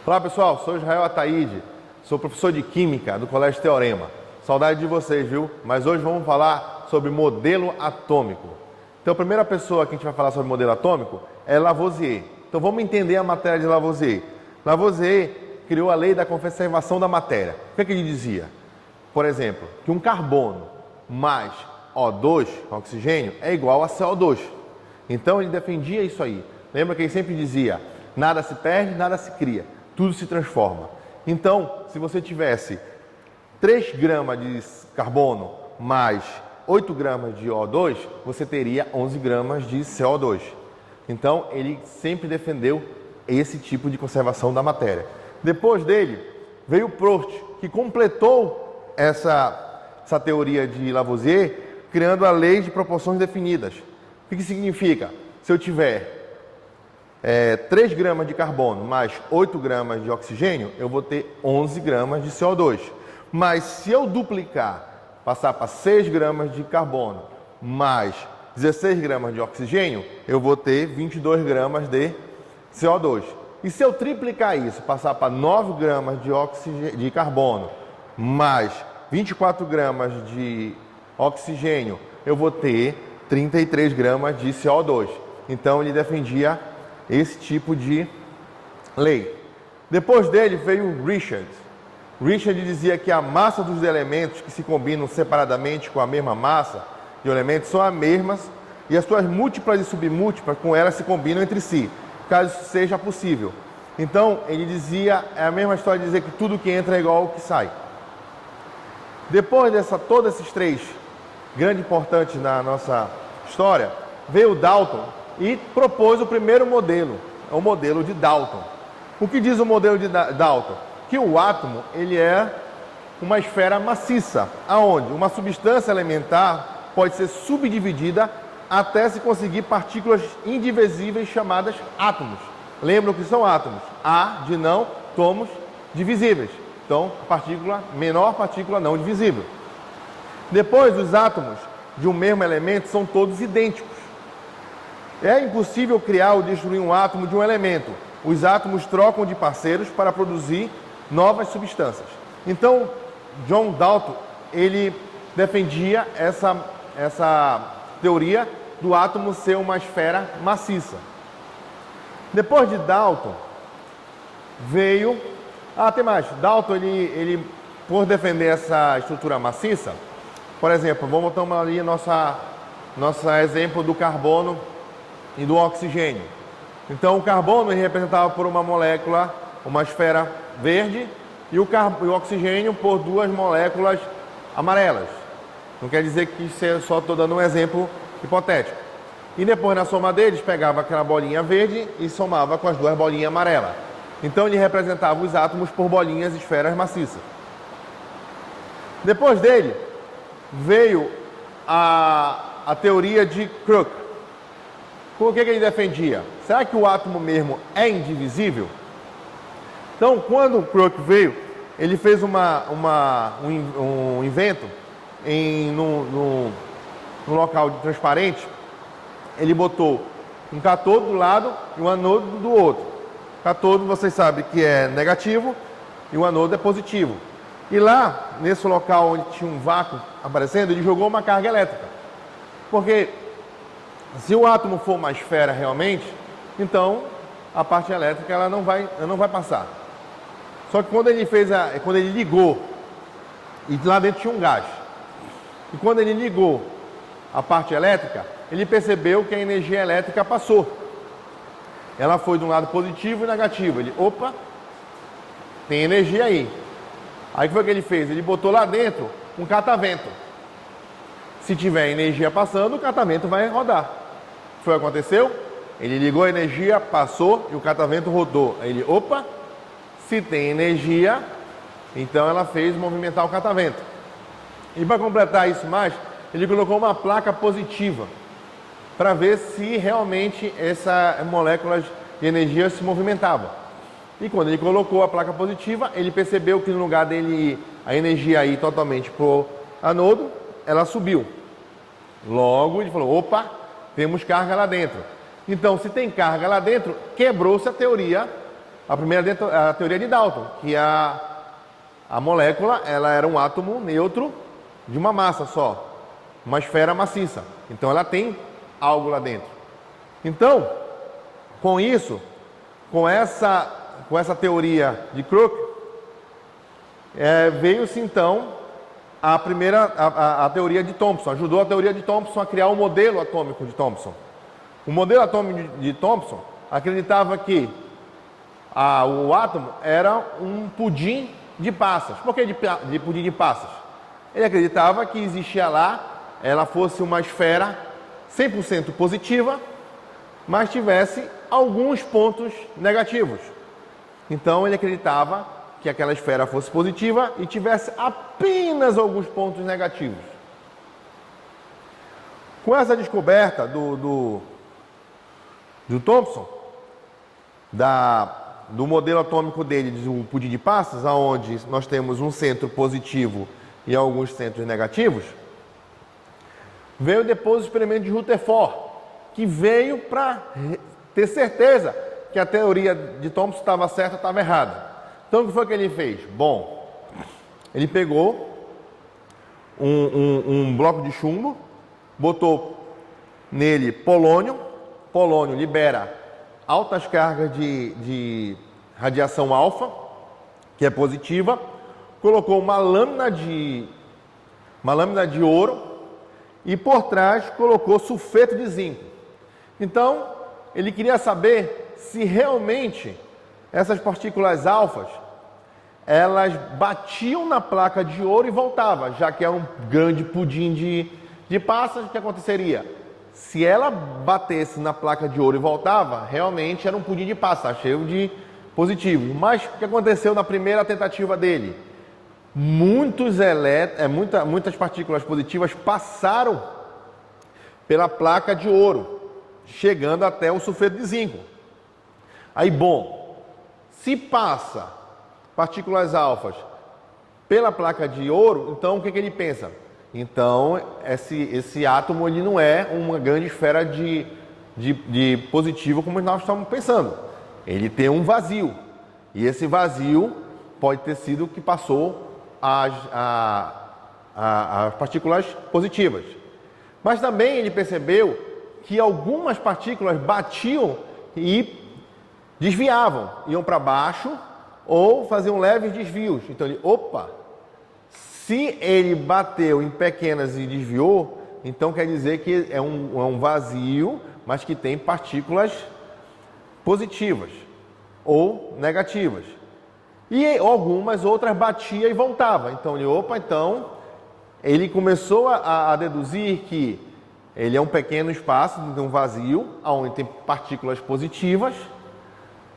Olá pessoal, sou Israel Ataíde, sou professor de Química do Colégio Teorema. Saudade de vocês, viu? Mas hoje vamos falar sobre modelo atômico. Então a primeira pessoa que a gente vai falar sobre modelo atômico é Lavoisier. Então vamos entender a matéria de Lavoisier. Lavoisier criou a lei da conservação da matéria. O que é que ele dizia? Por exemplo, que um carbono mais O2, oxigênio, é igual a CO2. Então ele defendia isso aí. Lembra que ele sempre dizia, nada se perde, nada se cria, tudo se transforma. Então, se você tivesse 3 gramas de carbono mais 8 gramas de O2, você teria 11 gramas de CO2. Então, ele sempre defendeu esse tipo de conservação da matéria. Depois dele, veio Proust, que completou essa teoria de Lavoisier, criando a lei de proporções definidas. O que significa? Se eu tiver 3 gramas de carbono mais 8 gramas de oxigênio, eu vou ter 11 gramas de CO2. Mas se eu duplicar, passar para 6 gramas de carbono mais 16 gramas de oxigênio, eu vou ter 22 gramas de CO2. E se eu triplicar isso, passar para 9 gramas de carbono mais 24 gramas de oxigênio, eu vou ter 33 gramas de CO2. Então ele defendia esse tipo de lei. Depois dele veio Richard. Richard dizia que a massa dos elementos que se combinam separadamente com a mesma massa de elementos são as mesmas e as suas múltiplas e submúltiplas com elas se combinam entre si, caso isso seja possível. Então ele dizia, é a mesma história de dizer que tudo que entra é igual ao que sai. Depois todos esses 3 grandes importantes na nossa história, veio Dalton e propôs o primeiro modelo, o modelo de Dalton. O que diz o modelo de Dalton? Que o átomo ele é uma esfera maciça, aonde uma substância elementar pode ser subdividida até se conseguir partículas indivisíveis chamadas átomos. Lembram que são átomos? A de não, tomos divisíveis. Então, menor partícula não divisível. Depois, os átomos de um mesmo elemento são todos idênticos. É impossível criar ou destruir um átomo de um elemento. Os átomos trocam de parceiros para produzir novas substâncias. Então, John Dalton, ele defendia essa teoria do átomo ser uma esfera maciça. Depois de Dalton, veio... tem mais. Dalton, ele por defender essa estrutura maciça, por exemplo, vamos tomar ali nosso exemplo do carbono e do oxigênio. Então, o carbono é representado por uma molécula, uma esfera verde, e o oxigênio por 2 moléculas amarelas. Não quer dizer que só estou dando um exemplo hipotético. E depois, na soma deles, pegava aquela bolinha verde e somava com as 2 bolinhas amarelas. Então, ele representava os átomos por bolinhas, esferas maciças. Depois dele, veio a teoria de Crookes. O que ele defendia? Será que o átomo mesmo é indivisível? Então, quando o Crookes veio, ele fez um invento num local transparente. Ele botou um cátodo do lado e um anodo do outro. O cátodo, vocês sabem que é negativo e o anodo é positivo. E lá, nesse local onde tinha um vácuo aparecendo, ele jogou uma carga elétrica. Porque se o átomo for uma esfera realmente, então a parte elétrica ela não vai passar. Só que quando ele ligou, e lá dentro tinha um gás, e quando ele ligou a parte elétrica, ele percebeu que a energia elétrica passou. Ela foi de um lado positivo e negativo. Ele, opa, tem energia aí. Aí o que foi que ele fez? Ele botou lá dentro um catavento. Se tiver energia passando, o catavento vai rodar. Foi o que aconteceu? Ele ligou a energia, passou e o catavento rodou. Aí ele, opa, se tem energia, então ela fez movimentar o catavento. E para completar isso mais, ele colocou uma placa positiva para ver se realmente essas moléculas de energia se movimentavam. E quando ele colocou a placa positiva, ele percebeu que no lugar dele a energia ir totalmente para o anodo, ela subiu. Logo ele falou, opa, temos carga lá dentro. Então, se tem carga lá dentro, quebrou-se a teoria A primeira é a teoria de Dalton, que a molécula ela era um átomo neutro de uma massa só, uma esfera maciça. Então ela tem algo lá dentro. Então, com isso, com essa teoria de Crookes, veio-se então a teoria de Thomson, ajudou a teoria de Thomson a criar o modelo atômico de Thomson. O modelo atômico de Thomson acreditava que o átomo era um pudim de passas. Por que de pudim de passas? Ele acreditava que existia lá, ela fosse uma esfera 100% positiva, mas tivesse alguns pontos negativos. Então ele acreditava que aquela esfera fosse positiva e tivesse apenas alguns pontos negativos. Com essa descoberta do Thomson, do modelo atômico dele, do pudim de passas, onde nós temos um centro positivo e alguns centros negativos, veio depois o experimento de Rutherford, que veio para ter certeza que a teoria de Thomson estava certa ou estava errada. Então, o que foi que ele fez? Bom, ele pegou um bloco de chumbo, botou nele polônio. Polônio libera altas cargas de radiação alfa, que é positiva. Colocou uma lâmina de ouro e por trás colocou sulfeto de zinco. Então, ele queria saber se realmente essas partículas alfas elas batiam na placa de ouro e voltavam, já que é um grande pudim de passas. O que aconteceria? Se ela batesse na placa de ouro e voltava, realmente era um pudim de passas, cheio de positivo. Mas o que aconteceu na primeira tentativa dele? Muitas partículas positivas passaram pela placa de ouro, chegando até o sulfeto de zinco. Aí, bom, se passa partículas alfas pela placa de ouro, então o que ele pensa? Então, esse átomo ele não é uma grande esfera de positivo como nós estamos pensando. Ele tem um vazio. E esse vazio pode ter sido que passou as partículas positivas. Mas também ele percebeu que algumas partículas batiam e desviavam, iam para baixo ou faziam leves desvios. Então ele, se ele bateu em pequenas e desviou, então quer dizer que é um vazio, mas que tem partículas positivas ou negativas. E algumas outras batia e voltava. Então ele, ele começou a deduzir que ele é um pequeno espaço, um vazio, onde tem partículas positivas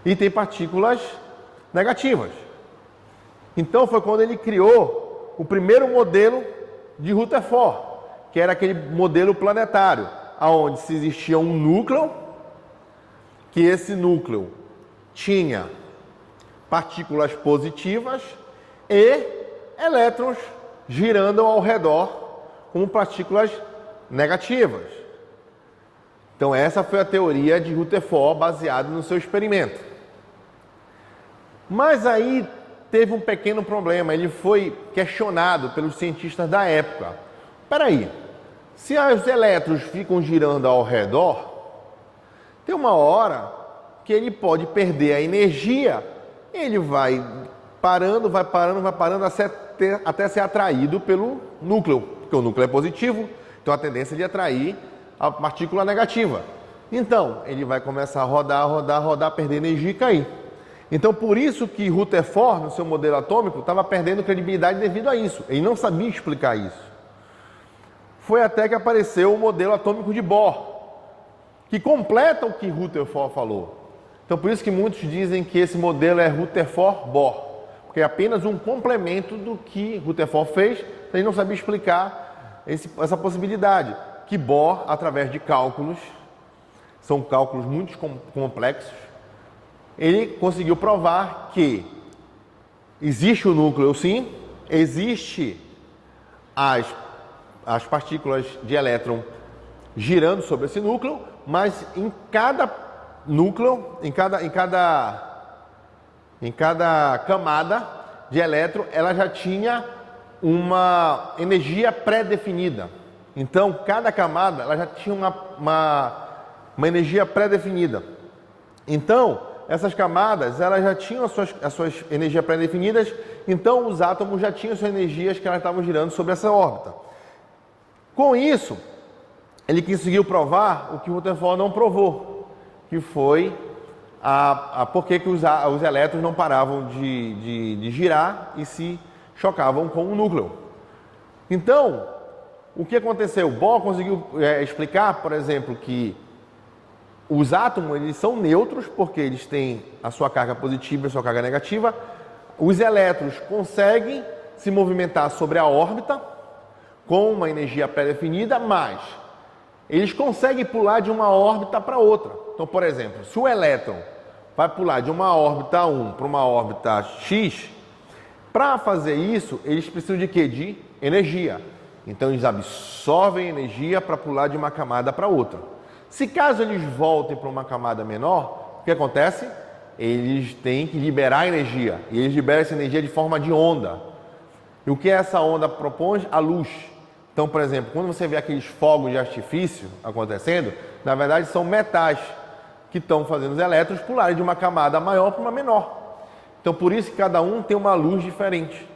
e tem partículas negativas. Então foi quando ele criou o primeiro modelo de Rutherford, que era aquele modelo planetário, onde se existia um núcleo, que esse núcleo tinha partículas positivas e elétrons girando ao redor como partículas negativas. Então essa foi a teoria de Rutherford baseada no seu experimento. Mas aí teve um pequeno problema, ele foi questionado pelos cientistas da época. Espera aí, se os elétrons ficam girando ao redor, tem uma hora que ele pode perder a energia, ele vai parando até ser atraído pelo núcleo, porque o núcleo é positivo, então a tendência é de atrair a partícula negativa. Então, ele vai começar a rodar, perder energia e cair. Então, por isso que Rutherford, no seu modelo atômico, estava perdendo credibilidade devido a isso. Ele não sabia explicar isso. Foi até que apareceu o modelo atômico de Bohr, que completa o que Rutherford falou. Então, por isso que muitos dizem que esse modelo é Rutherford-Bohr, porque é apenas um complemento do que Rutherford fez, ele não sabia explicar essa possibilidade, que Bohr, através de cálculos, são cálculos muito complexos, ele conseguiu provar que existe o núcleo sim, existe as partículas de elétron girando sobre esse núcleo, mas em cada núcleo, em cada em cada camada de elétron, ela já tinha uma energia pré-definida. Então, cada camada ela já tinha uma energia pré-definida. Então, essas camadas elas já tinham as suas energias pré-definidas, então os átomos já tinham suas energias que elas estavam girando sobre essa órbita. Com isso, ele conseguiu provar o que o Rutherford não provou, que foi por que os elétrons não paravam de girar e se chocavam com o núcleo. Então, o que aconteceu? Bohr conseguiu explicar, por exemplo, que os átomos eles são neutros porque eles têm a sua carga positiva e a sua carga negativa. Os elétrons conseguem se movimentar sobre a órbita com uma energia pré-definida, mas eles conseguem pular de uma órbita para outra. Então, por exemplo, se o elétron vai pular de uma órbita 1 para uma órbita X, para fazer isso, eles precisam de quê? De energia. Então, eles absorvem energia para pular de uma camada para outra. Se caso eles voltem para uma camada menor, o que acontece? Eles têm que liberar energia. E eles liberam essa energia de forma de onda. E o que essa onda propõe? A luz. Então, por exemplo, quando você vê aqueles fogos de artifício acontecendo, na verdade são metais que estão fazendo os elétrons pularem de uma camada maior para uma menor. Então, por isso que cada um tem uma luz diferente.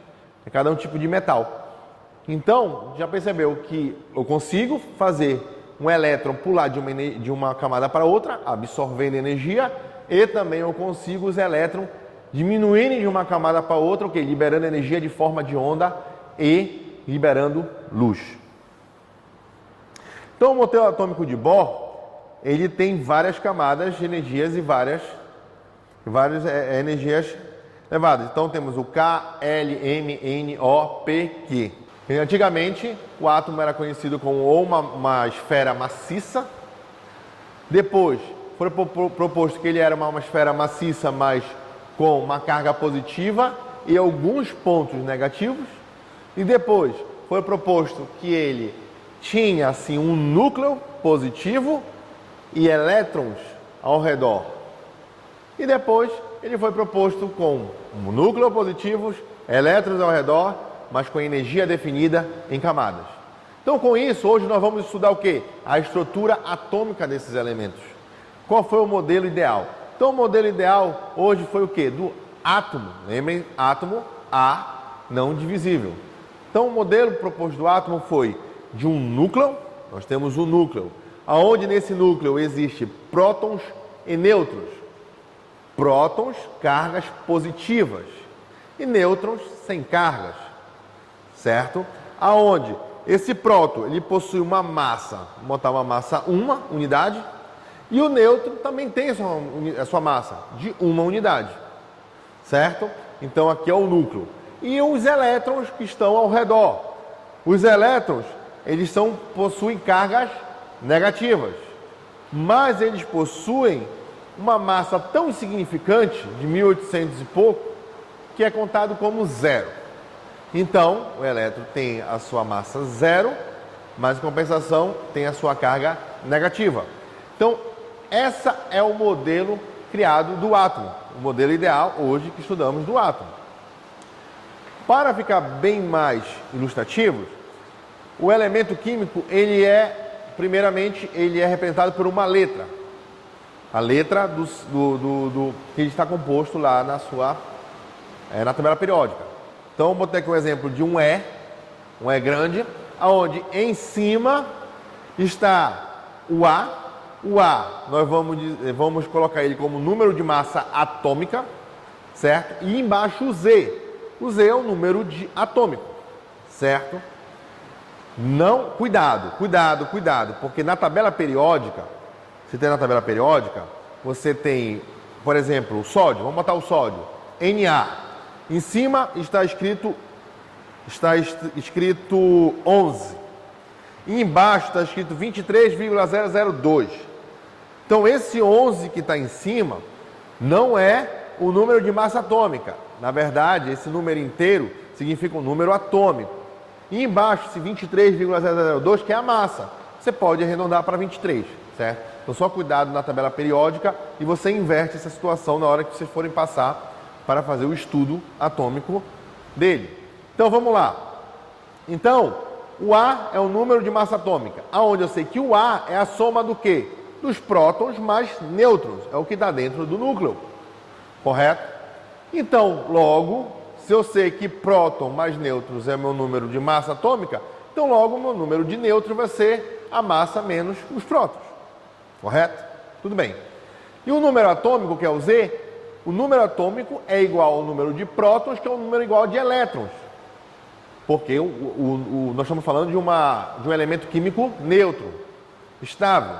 É cada um tipo de metal. Então, já percebeu que eu consigo fazer um elétron pular de uma camada para outra, absorvendo energia, e também eu consigo os elétrons diminuírem de uma camada para outra, okay, liberando energia de forma de onda e liberando luz. Então, o modelo atômico de Bohr, ele tem várias camadas de energias e várias energias elevadas. Então, temos o K, L, M, N, O, P, Q. Antigamente, o átomo era conhecido como uma esfera maciça. Depois, foi proposto que ele era uma esfera maciça, mas com uma carga positiva e alguns pontos negativos. E depois, foi proposto que ele tinha, assim, um núcleo positivo e elétrons ao redor. E depois, ele foi proposto com um núcleo positivos, elétrons ao redor, mas com energia definida em camadas. Então, com isso, hoje nós vamos estudar o quê? A estrutura atômica desses elementos. Qual foi o modelo ideal? Então, o modelo ideal hoje foi o quê? Do átomo. Lembrem, átomo A não divisível. Então, o modelo proposto do átomo foi de um núcleo. Nós temos um núcleo, onde nesse núcleo existe prótons e nêutrons. Prótons, cargas positivas, e nêutrons sem cargas. Certo? Aonde esse próton ele possui uma massa, vou botar uma massa 1 unidade, e o nêutron também tem a sua massa de 1 unidade. Certo? Então aqui é o núcleo. E os elétrons que estão ao redor. Os elétrons, eles possuem cargas negativas, mas eles possuem uma massa tão insignificante, de 1800 e pouco, que é contado como zero. Então, o elétron tem a sua massa zero, mas em compensação tem a sua carga negativa. Então, esse é o modelo criado do átomo, o modelo ideal hoje que estudamos do átomo. Para ficar bem mais ilustrativos, o elemento químico, primeiramente, ele é representado por uma letra. A letra que ele está composto lá na tabela periódica. Então, eu botei aqui um exemplo de um E grande, onde em cima está o A. O A, nós vamos colocar ele como número de massa atômica, certo? E embaixo o Z. O Z é o número atômico, certo? Não, cuidado, porque na tabela periódica, você tem, por exemplo, o sódio, vamos botar o sódio, Na. Em cima está escrito 11. E embaixo está escrito 23,002. Então, esse 11 que está em cima não é o número de massa atômica. Na verdade, esse número inteiro significa um número atômico. E embaixo, esse 23,002, que é a massa. Você pode arredondar para 23, certo? Então, só cuidado na tabela periódica e você inverte essa situação na hora que vocês forem passar para fazer o estudo atômico dele. Então vamos lá. Então, o A é o número de massa atômica, aonde eu sei que o A é a soma do quê? Dos prótons mais nêutrons, é o que está dentro do núcleo, correto? Então, logo, se eu sei que próton mais nêutrons é meu número de massa atômica, então logo meu número de nêutrons vai ser a massa menos os prótons, correto? Tudo bem. E o número atômico, que é o Z, o número atômico é igual ao número de prótons, que é um número igual de elétrons. Porque nós estamos falando de um elemento químico neutro, estável.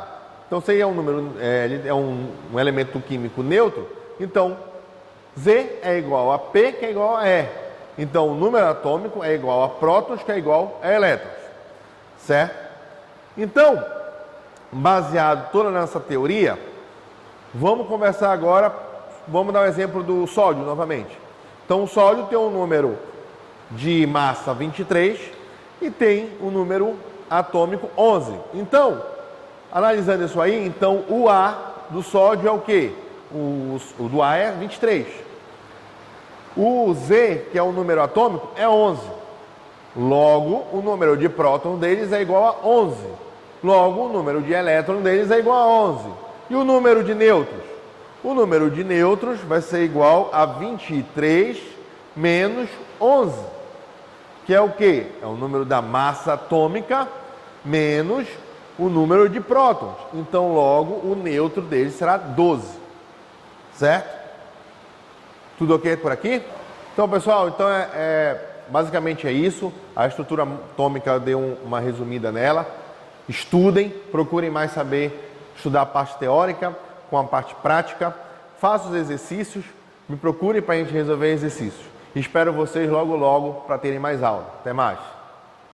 Então, se é um número, ele é um elemento químico neutro, então Z é igual a P, que é igual a E. Então, o número atômico é igual a prótons, que é igual a elétrons. Certo? Então, baseado toda nessa teoria, vamos conversar agora, vamos dar o exemplo do sódio novamente. Então, o sódio tem um número de massa 23 e tem um número atômico 11. Então, analisando isso aí, então o A do sódio é o quê? O do A é 23. O Z, que é o número atômico, é 11. Logo, o número de prótons deles é igual a 11. Logo, o número de elétrons deles é igual a 11. E o número de nêutrons? O número de nêutrons vai ser igual a 23 menos 11. Que é o quê? É o número da massa atômica menos o número de prótons. Então, logo, o neutro dele será 12. Certo? Tudo ok por aqui? Então, pessoal, basicamente é isso. A estrutura atômica deu uma resumida nela. Estudem, procurem mais saber, estudar a parte teórica com a parte prática. Façam os exercícios, me procurem para a gente resolver exercícios. Espero vocês logo para terem mais aula. Até mais!